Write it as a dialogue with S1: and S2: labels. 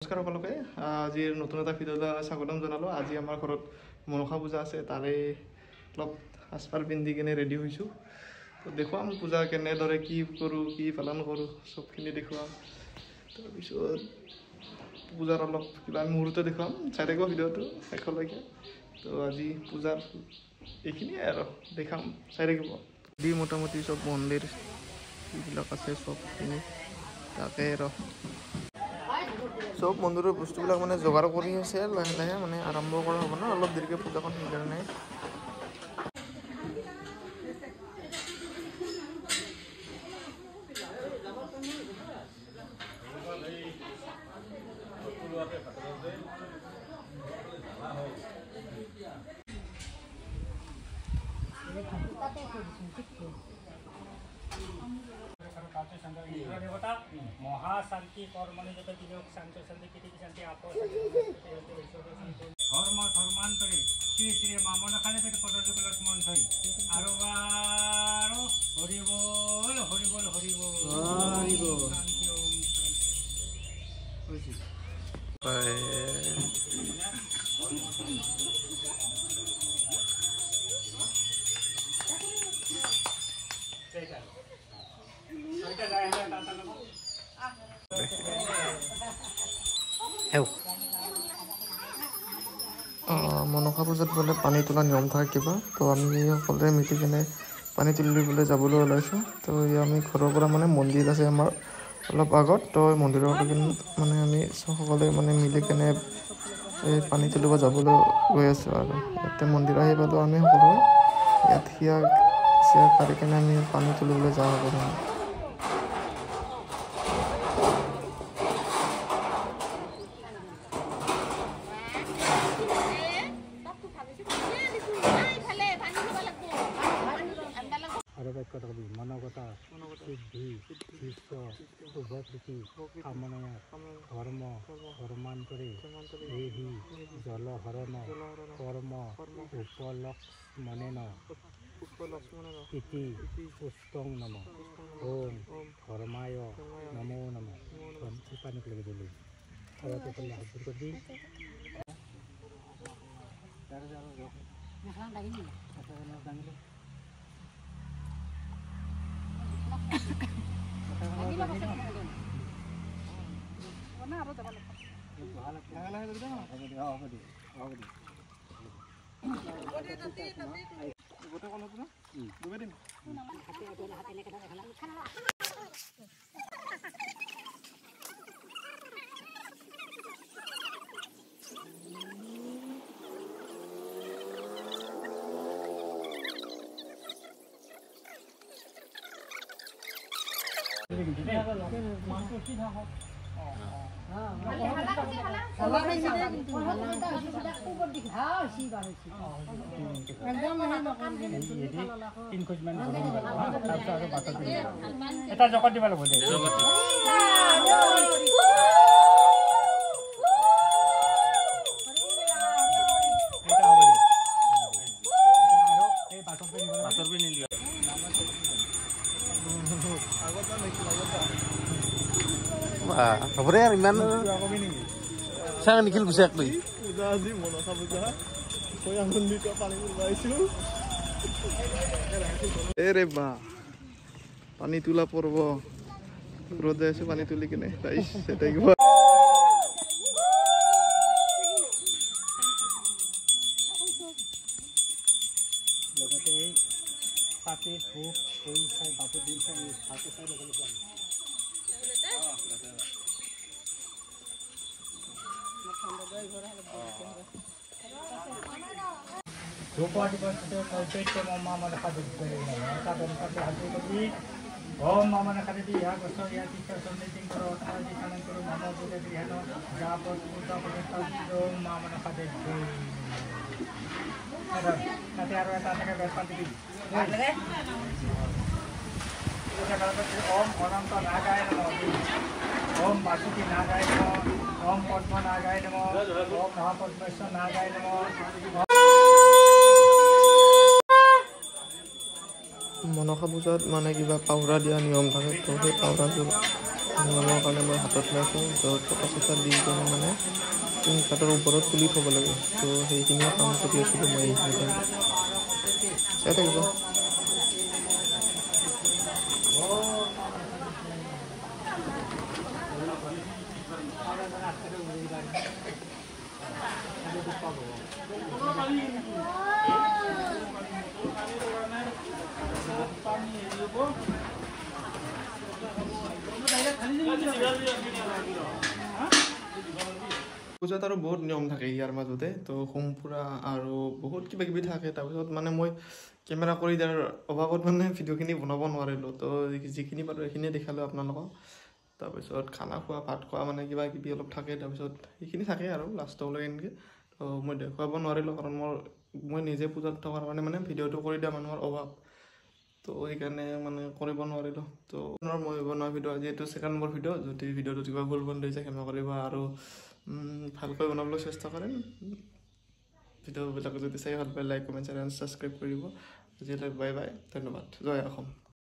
S1: নমস্কাৰ সকলোকে আজিৰ নতুন এটা ভিডিঅ'লৈ স্বাগতম জনালোঁ। আজি আমাৰ ঘৰত মনসা পূজা আছে, তাৰে অলপ সাজপাৰ পিন্ধি কিনে ৰেডি হৈছোঁ। তো দেখুৱাম পূজা কেনেদৰে কি কৰোঁ, কি পালন কৰোঁ, চবখিনি দেখুৱাম। তাৰপিছত পূজাৰ অলপ কিবা মুহূৰ্ত দেখুৱাম, চাই থাকিব ভিডিঅ'টো শেষলৈকে। তো আজি পূজাৰ এইখিনিয়ে আৰু দেখাম, চাই থাকিব। দি মোটামুটি চব মন্দিৰ যিবিলাক আছে চবখিনি তাকে আৰু চব মন্দিৰৰ বস্তুবিলাক মানে যোগাৰ কৰি আছে, লাহে লাহে মানে আৰম্ভ কৰা হ'ব না, অলপ দেৰিকৈ পূজাখন সেইকাৰণে।
S2: देवता महाशांति कर्मनिजत वियोग शांति शांति किति शांति आपो धर्म धर्मांतरे श्री श्री मामनखाने पेट पदजुगलक मन थई आरो बारो हरि बोल हरि बोल हरि बोल हरि बोल शांति ओम
S1: মনসা পূজাত বোলে পানী তোলা নিয়ম থাকে কিবা, তো আমি সকলোৱে মিলি কিনে পানী তুলিবলৈ যাবলৈ ওলাইছোঁ। তো আমি ঘৰৰ পৰা মানে মন্দিৰ আছে আমাৰ অলপ আগত, তো মন্দিৰৰ মানে আমি সকলোৱে মানে মিলি কিনে এই পানী তুলিব যাবলৈ গৈ আছোঁ। আৰু ইয়াতে মন্দিৰ আহি পালোঁ আমি সকলোৱে, ইয়াত চিয়া কাঢ়ি কিনে আমি পানী তুলিবলৈ যাওঁ হ'ব।
S2: मनगता सिद्धि शिष्य शुभकृति कामनया धर्म धर्मांतरे देहि जलहरण कर्म उपलक्ष्मणेन इति पुष्टं नम ओम धर्माय नमो नमः। पानी लगे दिले और तो पल्ला हाथ कर दी এটা জগত দিব লাগিব
S3: খবৰে আৰু ইমান চাং নিখিল গুচি একলৈ
S1: আজি মনসা পূজা হৈ আনন্দিত পানী ওলাইছোঁ। এৰে বা পানী তোলা পৰ্ব ৰ'দে আছোঁ, পানী তুলি কিনে থাকিব।
S2: লগতে পাতি ধূপ কৰি চাই বাপু দিন চাই ভালকৈ চাই ল'ব লাগিব। ओम मामन खरीदी या गोसो या तीसरा संदेशिंग करो ताजी खानन करो मामा पूजा दिहानो जापो पूजा पवित्र ओम मामन खरीदी अरे nanti आरो এটা থেকে বেসন দিবি লাগে এটা করতে ओम অনন্ত নাগায় নমঃ ओम বাসুকি নাগায় নমঃ ओम পদ্ম নাগায় নমঃ ओम মহাপদ্মেশ্বর নাগায় নমঃ।
S1: মনসা পূজাত মানে কিবা পাউৰা দিয়া নিয়ম থাকে, তো সেই পাউৰাযোৰ বনোৱাৰ কাৰণে মই হাতত লৈছোঁ তো টকা চকা দি কিনে মানে কাঠৰ ওপৰত তুলি থ'ব লাগে তো সেইখিনিয়ে কাম কৰি আছিলোঁ মই এইখিনি টাইমত চাই থাকিব পূজাত আৰু বহুত নিয়ম থাকে ইয়াৰ মাজতে তো হোম পুৰা আৰু বহুত কিবা কিবি থাকে তাৰপিছত মানে মই কেমেৰা কৰি দিয়াৰ অভাৱত মানে ভিডিঅ'খিনি বনাব নোৱাৰিলোঁ তো যিখিনি পাৰোঁ সেইখিনিয়ে দেখালোঁ আপোনালোকক তাৰপিছত খানা খোৱা ভাত খোৱা মানে কিবা কিবি অলপ থাকে তাৰপিছত সেইখিনি থাকে আৰু লাষ্টলৈ এনেকৈ তো মই দেখুৱাব নোৱাৰিলোঁ কাৰণ মই নিজে পূজাত থকাৰ কাৰণে মানে ভিডিঅ'টো কৰি দিয়া মানুহৰ অভাৱ তো সেইকাৰণে মানে কৰিব নোৱাৰিলোঁ তো মই বনোৱা ভিডিঅ' যিহেতু ছেকেণ্ড নম্বৰ ভিডিঅ' যদি ভিডিঅ'টোত কিবা ভুল বন্ধ হৈছে ক্ষমা কৰিব আৰু ভালকৈ বনাবলৈ চেষ্টা কৰিম ভিডিঅ'বিলাক যদি চাই ভাল পায় লাইক কমেণ্ট চেনেল ছাবস্ক্ৰাইব কৰিব আজিলৈ বাই বাই ধন্যবাদ জয় অসম